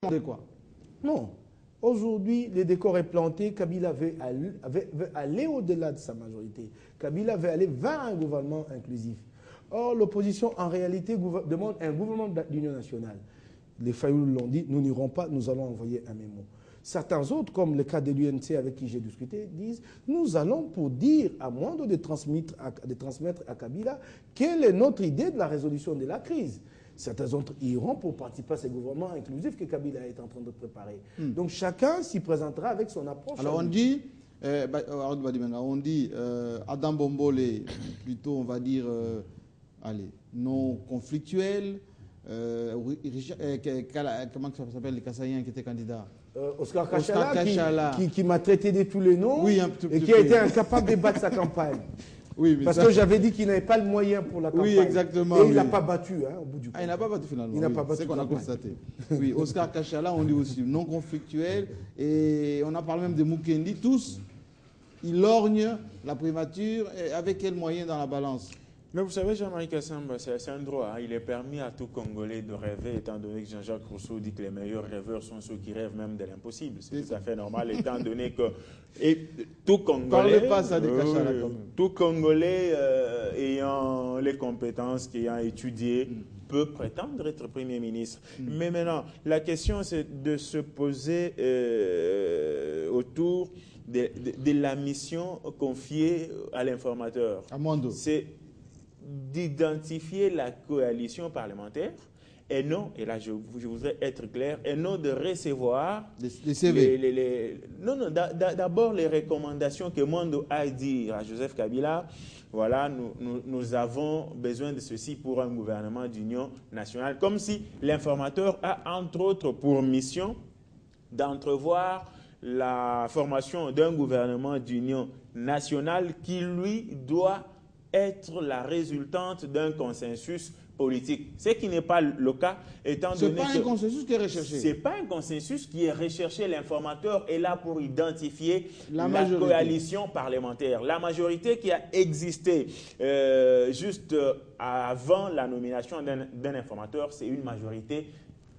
De quoi? Non. Aujourd'hui, le décor est planté. Kabila veut aller au-delà de sa majorité. Kabila veut aller vers un gouvernement inclusif. Or, l'opposition, en réalité, demande un gouvernement d'union nationale. Les Fayoulou l'ont dit, nous n'irons pas, nous allons envoyer un mémo. Certains autres, comme le cas de l'UNC avec qui j'ai discuté, disent nous allons pour dire à Mwando de transmettre à Kabila quelle est notre idée de la résolution de la crise. Certains autres iront pour participer à ce gouvernement inclusif que Kabila est en train de préparer. Donc chacun s'y présentera avec son approche. Alors on dit, Adam Bombole, plutôt on va dire, allez, non conflictuel. Comment ça s'appelle, les Kassaïens qui étaient candidats? Oscar Kachala, qui m'a traité de tous les noms, oui, et qui a été incapable de battre sa campagne. Oui, parce que j'avais dit qu'il n'avait pas le moyen pour la campagne. Oui, exactement. Et il n'a pas battu, hein, au bout du compte. Ah, il n'a pas battu finalement. Il n'a pas battu. C'est ce qu'on a constaté. Oui, Oscar Kachala, on dit aussi non conflictuel. Et on a parlé même de Mukendi. Tous, ils lorgnent la primature. Et avec quels moyens dans la balance? Mais vous savez, Jean-Marie Kassamba, c'est un droit. Hein. Il est permis à tout Congolais de rêver, étant donné que Jean-Jacques Rousseau dit que les meilleurs rêveurs sont ceux qui rêvent même de l'impossible. C'est tout à fait normal, étant donné que tout Congolais, parlez pas ça de Kachala, quand même. Tout Congolais ayant les compétences, ayant étudié, peut prétendre être Premier ministre. Mais maintenant, la question, c'est de se poser autour de la mission confiée à l'informateur. À Mwando. C'est d'identifier la coalition parlementaire et non, et là je voudrais être clair, et non de recevoir les CV. Non, d'abord les recommandations que Mwando a dit à Joseph Kabila. Voilà, nous avons besoin de ceci pour un gouvernement d'union nationale, comme si l'informateur a entre autres pour mission d'entrevoir la formation d'un gouvernement d'union nationale qui lui doit être la résultante d'un consensus politique. Ce qui n'est pas le cas, étant donné que... Ce n'est pas un consensus qui est recherché. Ce n'est pas un consensus qui est recherché. L'informateur est là pour identifier la majorité. Coalition parlementaire. La majorité qui a existé juste avant la nomination d'un informateur, c'est une majorité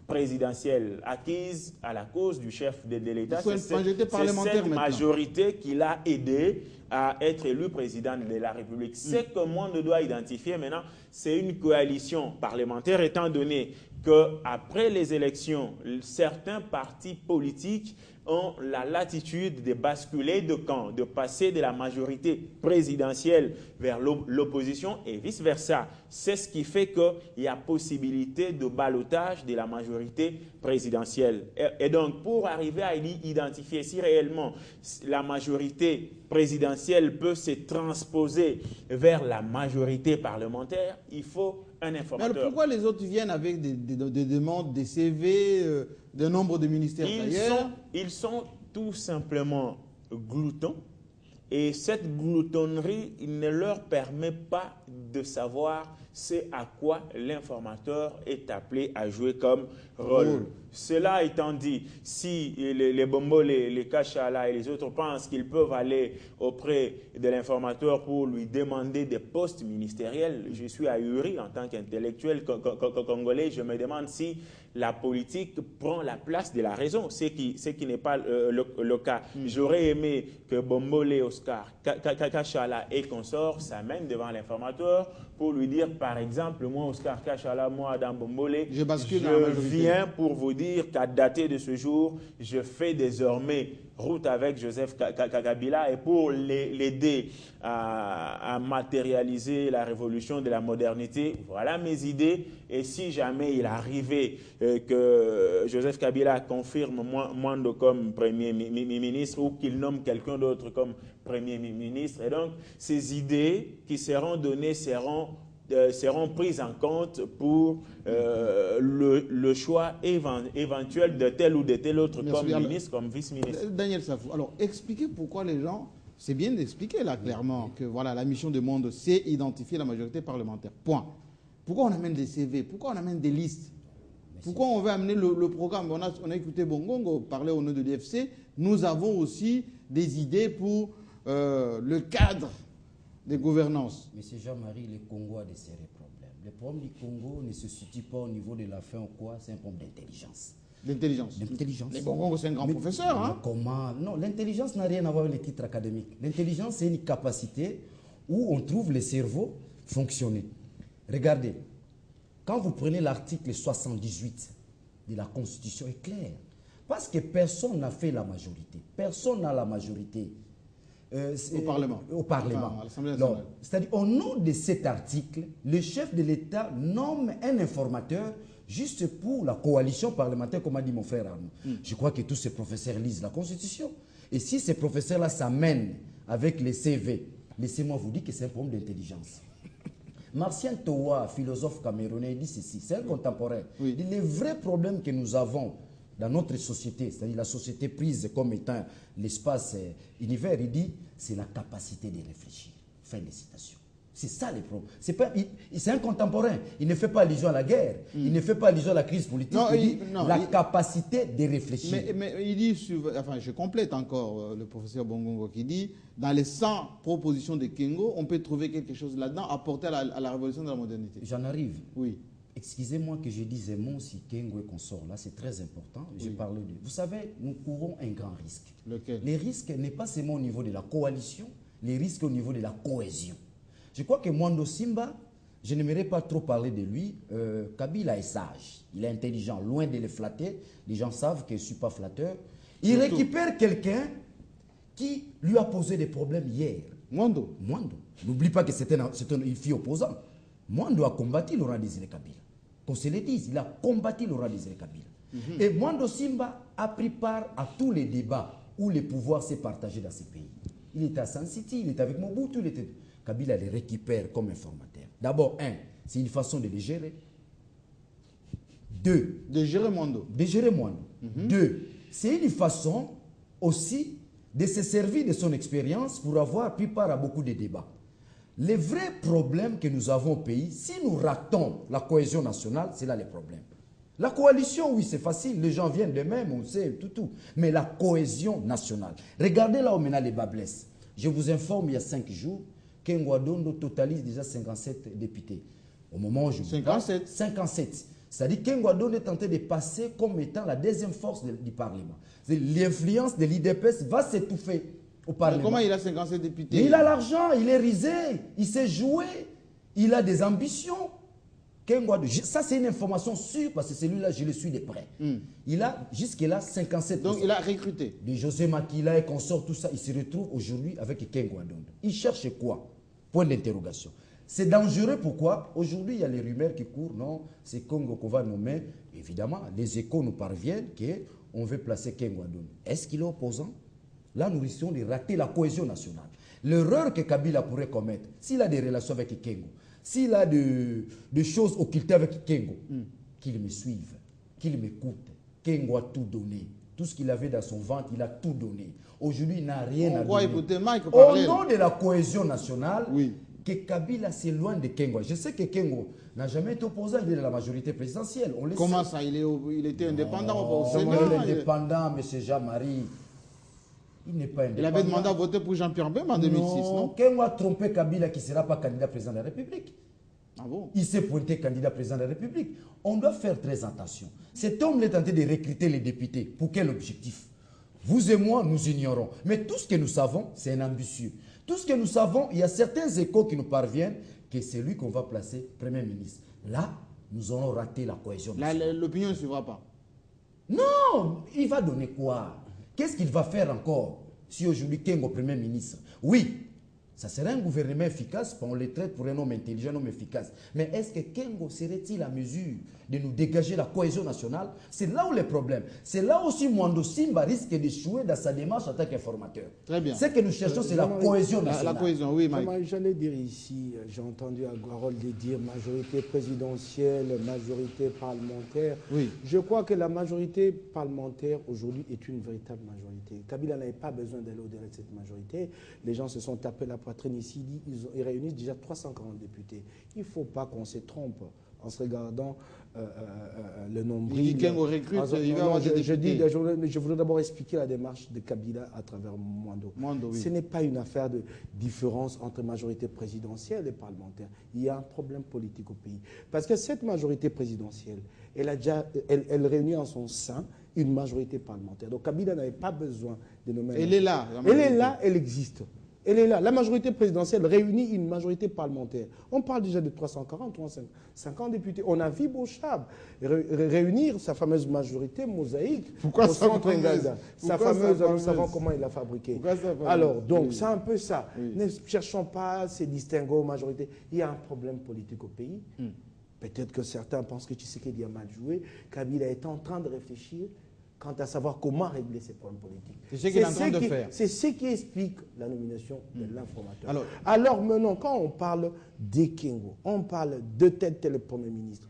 présidentielle acquise à la cause du chef de l'État. C'est cette majorité qui l'a aidé à être élu président de la République. Ce que Mwando doit identifier maintenant, c'est une coalition parlementaire, étant donné qu'après les élections, certains partis politiques ont la latitude de basculer de camp, de passer de la majorité présidentielle vers l'opposition et vice-versa. C'est ce qui fait qu'il y a possibilité de ballottage de la majorité présidentielle. Et donc, pour arriver à identifier si réellement la majorité présidentielle peut se transposer vers la majorité parlementaire, il faut un informateur. Mais alors pourquoi les autres viennent avec des demandes, des CV, des nombres de ministères d'ailleurs? Ils sont tout simplement gloutons. Et cette gloutonnerie ne leur permet pas de savoir ce à quoi l'informateur est appelé à jouer comme rôle. Cela étant dit, si les Bombo, les Kachala et les autres pensent qu'ils peuvent aller auprès de l'informateur pour lui demander des postes ministériels, je suis ahuri en tant qu'intellectuel congolais. Je me demande si la politique prend la place de la raison, ce qui n'est pas le cas. J'aurais aimé que Bombole, Oscar, Kachala et consorts s'amènent devant l'informateur pour lui dire, par exemple, moi, Oscar Kachala, moi, Adam Bombole, je viens pour vous dire qu'à dater de ce jour, je fais désormais route avec Joseph Kabila et pour l'aider à matérialiser la révolution de la modernité, voilà mes idées. Et si jamais il arrivait que Joseph Kabila confirme Mwando comme Premier ministre ou qu'il nomme quelqu'un d'autre comme Premier ministre, et donc ces idées qui seront données seront prises en compte pour le choix éventuel de tel ou de tel autre comme ministre, comme vice-ministre. Daniel Safou, alors expliquez pourquoi les gens, c'est bien d'expliquer là clairement que voilà, la mission de Mwando, c'est identifier la majorité parlementaire. Point. Pourquoi on amène des CV? Pourquoi on amène des listes? Pourquoi on veut amener le programme? On a écouté Bongongo parler au nom de l'IFC. Nous avons aussi des idées pour le cadre des gouvernances. Monsieur Jean-Marie, le Congo a de sérieux problèmes. Le problème du Congo ne se situe pas au niveau de la faim ou quoi, c'est un problème d'intelligence. D'intelligence. L'intelligence. Les Bongongo, c'est un grand professeur. Hein? Comment? Non, l'intelligence n'a rien à voir avec les titres académiques. L'intelligence, c'est une capacité où on trouve le cerveau fonctionner. Regardez, quand vous prenez l'article 78 de la Constitution, est clair. Parce que personne n'a fait la majorité. Personne n'a la majorité. Au Parlement. Au Parlement. Enfin, à l'Assemblée nationale. C'est-à-dire, au nom de cet article, le chef de l'État nomme un informateur juste pour la coalition parlementaire, comme a dit mon frère Arnaud. Je crois que tous ces professeurs lisent la Constitution. Et si ces professeurs-là s'amènent avec les CV, laissez-moi vous dire que c'est un problème d'intelligence. Martien Towa, philosophe camerounais, dit ceci, c'est un contemporain. Oui. Il dit, les vrais problèmes que nous avons dans notre société, c'est-à-dire la société prise comme étant l'espace univers, il dit, c'est la capacité de réfléchir. Fin de citation. C'est ça les problèmes. C'est un contemporain. Il ne fait pas allusion à la guerre. Il ne fait pas allusion à la crise politique. Non, il dit la capacité de réfléchir. Mais il dit, enfin je complète encore le professeur Bongongo qui dit, dans les 100 propositions de Kengo, on peut trouver quelque chose là-dedans apporté à la révolution de la modernité. J'en arrive. Oui. Excusez-moi que je dise un mot si Kengo est consort. Là, c'est très important. Je parle de... Vous savez, nous courons un grand risque. Lequel? Les risques n'est pas seulement au niveau de la coalition, les risques au niveau de la cohésion. Je crois que Mwando Simba, je n'aimerais pas trop parler de lui. Kabila est sage, il est intelligent, loin de le flatter. Les gens savent que je ne suis pas flatteur. Il récupère quelqu'un qui lui a posé des problèmes hier. Mwando. Mwando. N'oublie pas que c'était une fille opposante. Mwando a combattu Laurent Désiré Kabila. Qu'on se le dise, il a combattu Laurent Désiré Kabila. Et Mwando Simba a pris part à tous les débats où le pouvoir s'est partagé dans ce pays. Il était à San City, il était avec Mobutu, il était... Kabila les récupère comme informateur. D'abord, c'est une façon de les gérer. Deux, De gérer Mwando. de gérer Mwando. Deux, c'est une façon aussi de se servir de son expérience pour avoir pris part à beaucoup de débats. Les vrais problèmes que nous avons au pays, si nous ratons la cohésion nationale, c'est là le problème. La coalition, oui, c'est facile, les gens viennent d'eux-mêmes, on sait, tout. Mais la cohésion nationale. Regardez là où maintenant les bas blessent. Je vous informe, il y a 5 jours, Kengo Adondo totalise déjà 57 députés. Au moment où je vous 57. parle, 57. C'est-à-dire que Kengo Adondo est tenté de passer comme étant la deuxième force du Parlement. L'influence de l'IDPS va s'étouffer au Parlement. Mais comment il a 57 députés? Mais il a l'argent, il est risé, il sait jouer, il a des ambitions. Kengo Adondo, ça c'est une information sûre parce que celui-là, je le suis de près. Il a jusque-là 57%. Donc il a recruté. De José Makila et consort, tout ça, il se retrouve aujourd'hui avec Kengo Adondo. Il cherche quoi? Point d'interrogation. C'est dangereux, pourquoi? Aujourd'hui, il y a les rumeurs qui courent, non, c'est Congo qu'on va nommer. Évidemment, les échos nous parviennent qu'on veut placer Kengo Adondo. Est-ce qu'il est opposant? Là, nous risquons de rater la cohésion nationale. L'erreur que Kabila pourrait commettre, s'il a des relations avec Kengo, s'il a des choses occultées avec Kengo, qu'il me suive, qu'il m'écoute. Kengo a tout donné. Tout ce qu'il avait dans son ventre, il a tout donné. Aujourd'hui, il n'a rien à donner. Écouter Mike Au parler. nom de la cohésion nationale, Oui. que Kabila s'éloigne de Kengo. Je sais que Kengo n'a jamais été opposant, il est dans la majorité présidentielle. On le Comment sait. ça? Il était indépendant au Non, Sénat. il est indépendant, M. Jean-Marie. Il n'est pas indépendant. Il avait demandé à voter pour Jean-Pierre Bemba en 2006, non? Kengo a trompé Kabila qui ne sera pas candidat président de la République. Ah bon? Il s'est pointé candidat président de la République. On doit faire très attention. Cet homme est tenté de recruter les députés. Pour quel objectif? Vous et moi, nous ignorons. Mais tout ce que nous savons, c'est un ambitieux. Tout ce que nous savons, il y a certains échos qui nous parviennent que c'est lui qu'on va placer Premier ministre. Là, nous aurons raté la cohésion nationale. L'opinion ne suivra pas. Non, il va donner quoi? Qu'est-ce qu'il va faire encore si aujourd'hui Kengo Premier ministre? Oui, ça serait un gouvernement efficace, on le traite pour un homme intelligent, un homme efficace. Mais est-ce que Kengo serait-il à mesure de nous dégager la cohésion nationale? C'est là où le problème. C'est là aussi Mwando Simba risque d'échouer dans sa démarche en tant qu'informateur. Très bien. Ce que nous cherchons, c'est la cohésion nationale. La cohésion, oui, Mike. J'allais dire ici, j'ai entendu Harold dire majorité présidentielle, majorité parlementaire. Oui. Je crois que la majorité parlementaire aujourd'hui est une véritable majorité. Kabila n'avait pas besoin d'aller au-delà de cette majorité. Les gens se sont tapés la poitrine ici, ils réunissent déjà 340 députés. Il ne faut pas qu'on se trompe en se regardant le nombril. Il dit Kengo recrute, il va avoir des députés. Je voudrais d'abord expliquer la démarche de Kabila à travers Mwando. Oui. Ce n'est pas une affaire de différence entre majorité présidentielle et parlementaire. Il y a un problème politique au pays. Parce que cette majorité présidentielle, elle réunit en son sein une majorité parlementaire. Donc Kabila n'avait pas besoin de nommer. Elle est là. Elle est là, elle existe. Elle est là. La majorité présidentielle réunit une majorité parlementaire. On parle déjà de 340, 350 députés. On a vu Bochab réunir sa fameuse majorité mosaïque Pourquoi au centre Nganda. Sa fameuse, nous savons comment il l'a fabriquée. Alors, donc, c'est un peu ça. Oui. Ne cherchons pas ces distinguos majorité. Il y a un problème politique au pays. Peut-être que certains pensent que Tshisekedi a mal joué. Kabila est en train de réfléchir quant à savoir comment régler ces problèmes politiques. C'est ce qu'il est en train de faire. C'est ce qui explique la nomination de l'informateur. Alors maintenant, quand on parle de Kengo, on parle de tel Premier ministre.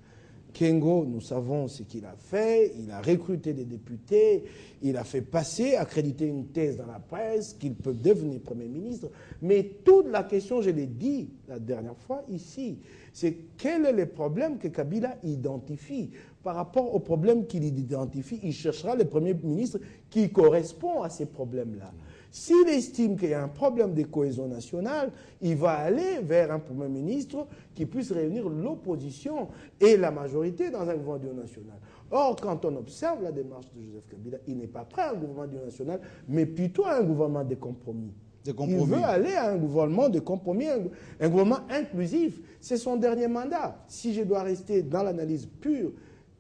Kengo, nous savons ce qu'il a fait. Il a recruté des députés. Il a fait passer, accréditer une thèse dans la presse qu'il peut devenir Premier ministre. Mais toute la question, je l'ai dit la dernière fois ici, c'est quel est le problème que Kabila identifie. Par rapport aux problèmes qu'il identifie, il cherchera le Premier ministre qui correspond à ces problèmes-là. S'il estime qu'il y a un problème de cohésion nationale, il va aller vers un Premier ministre qui puisse réunir l'opposition et la majorité dans un gouvernement national. Or, quand on observe la démarche de Joseph Kabila, il n'est pas prêt à un gouvernement national, mais plutôt à un gouvernement de compromis. Il veut aller à un gouvernement de compromis, un gouvernement inclusif. C'est son dernier mandat. Si je dois rester dans l'analyse pure,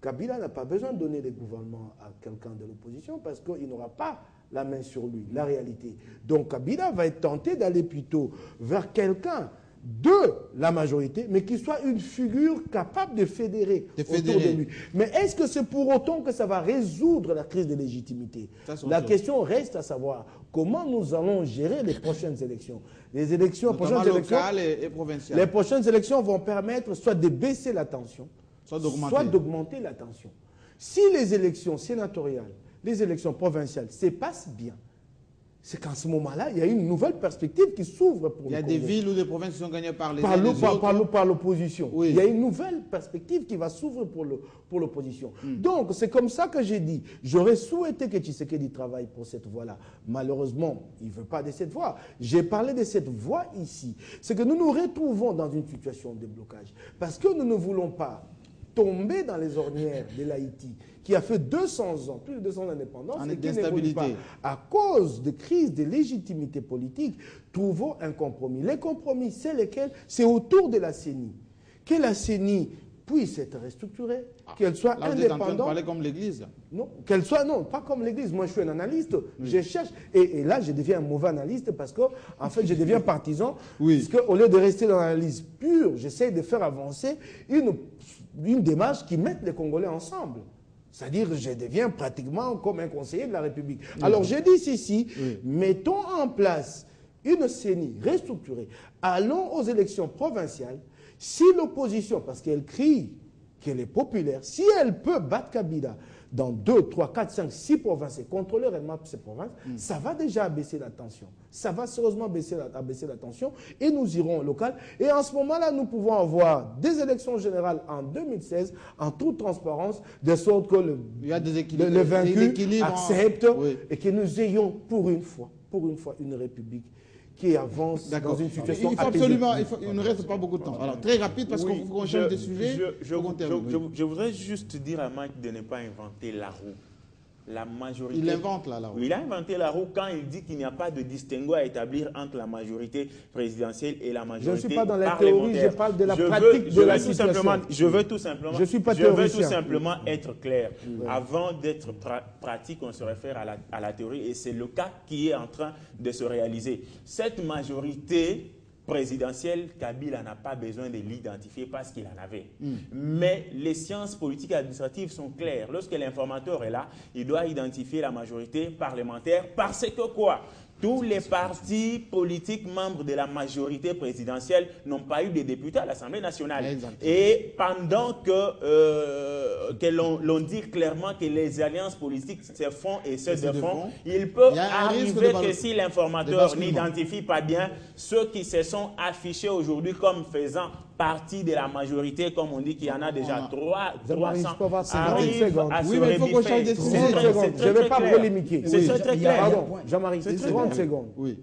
Kabila n'a pas besoin de donner les gouvernements à quelqu'un de l'opposition parce qu'il n'aura pas la main sur lui, la réalité. Donc Kabila va être tenté d'aller plutôt vers quelqu'un de la majorité, mais qui soit une figure capable de fédérer autour de lui. Mais est-ce que c'est pour autant que ça va résoudre la crise de légitimité? La question reste à savoir comment nous allons gérer les prochaines élections. Les élections, locales et provinciales. Les prochaines élections vont permettre soit de baisser la tension, soit d'augmenter la tension. Si les élections sénatoriales, les élections provinciales se passent bien, c'est qu'en ce moment-là, il y a une nouvelle perspective qui s'ouvre pour nous. Il y a des villes ou des provinces qui sont gagnées par les par l'opposition. Oui. Il y a une nouvelle perspective qui va s'ouvrir pour l'opposition. Donc, c'est comme ça que j'ai dit, j'aurais souhaité que Tshisekedi travaille pour cette voie-là. Malheureusement, il ne veut pas de cette voie. J'ai parlé de cette voie ici. C'est que nous nous retrouvons dans une situation de blocage. Parce que nous ne voulons pas tomber dans les ornières de l'Haïti, qui a fait 200 ans, plus de 200 ans d'indépendance, et qui n'évolue pas. À cause de crises de légitimité politique, trouvons un compromis. Les compromis, c'est lesquels? C'est autour de la CENI. Que la CENI puisse être restructurée, qu'elle soit indépendante. Vous êtes en train de parler comme l'Église? Non, qu'elle soit, non, pas comme l'Église. Moi, je suis un analyste, je cherche, et là, je deviens un mauvais analyste parce que, en fait, je deviens partisan, parce qu'au lieu de rester dans l'analyse pure, j'essaie de faire avancer une démarche qui mette les Congolais ensemble. C'est-à-dire, je deviens pratiquement comme un conseiller de la République. Alors, je dis ceci, mettons en place une CENI restructurée. Allons aux élections provinciales. Si l'opposition, parce qu'elle crie qu'elle est populaire, si elle peut battre Kabila dans 2, 3, 4, 5, 6 provinces et contrôler réellement ces provinces, ça va déjà abaisser la tension. Ça va sérieusement abaisser la tension et nous irons au local. Et en ce moment-là, nous pouvons avoir des élections générales en 2016 en toute transparence, de sorte que le vaincu accepte et que nous ayons pour une fois, une république qui avance dans une situation il ne reste pas beaucoup de temps. Alors, très rapide, parce qu'il faut qu'on change de sujet. Je voudrais juste dire à Mike de ne pas inventer la roue. La majorité... Il invente la roue. Il a inventé la roue quand il dit qu'il n'y a pas de distinguo à établir entre la majorité présidentielle et la majorité parlementaire. Je ne suis pas dans la théorie, je parle de la pratique de la situation. Je veux tout simplement être clair. Avant d'être pratique, on se réfère à la théorie et c'est le cas qui est en train de se réaliser. Cette majorité présidentielle, Kabila n'a pas besoin de l'identifier parce qu'il en avait. Mais les sciences politiques et administratives sont claires. Lorsque l'informateur est là, il doit identifier la majorité parlementaire parce que quoi? Tous les partis politiques membres de la majorité présidentielle n'ont pas eu de députés à l'Assemblée nationale. Exactement. Et pendant que l'on dit clairement que les alliances politiques se font et se défont, il peut arriver que si l'informateur n'identifie pas bien ceux qui se sont affichés aujourd'hui comme faisant partie de la majorité, comme on dit qu'il y en a déjà 300, je peux avoir 50 arrive secondes. à se Oui, mais il faut qu'on rebiffer. change de C'est sujet. très- 30 c'est secondes. très, Je ne vais très pas clair. polémiquer. C'est Oui, très, très il y a- clair. Pardon, point. Jean-Marie, C'est très 30 clair. secondes. Oui.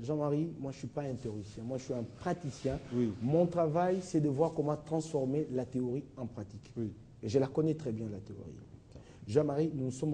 Jean-Marie, moi je ne suis pas un théoricien, moi je suis un praticien. Oui. Mon travail, c'est de voir comment transformer la théorie en pratique. Oui. Et je la connais très bien, la théorie. Jean-Marie, nous sommes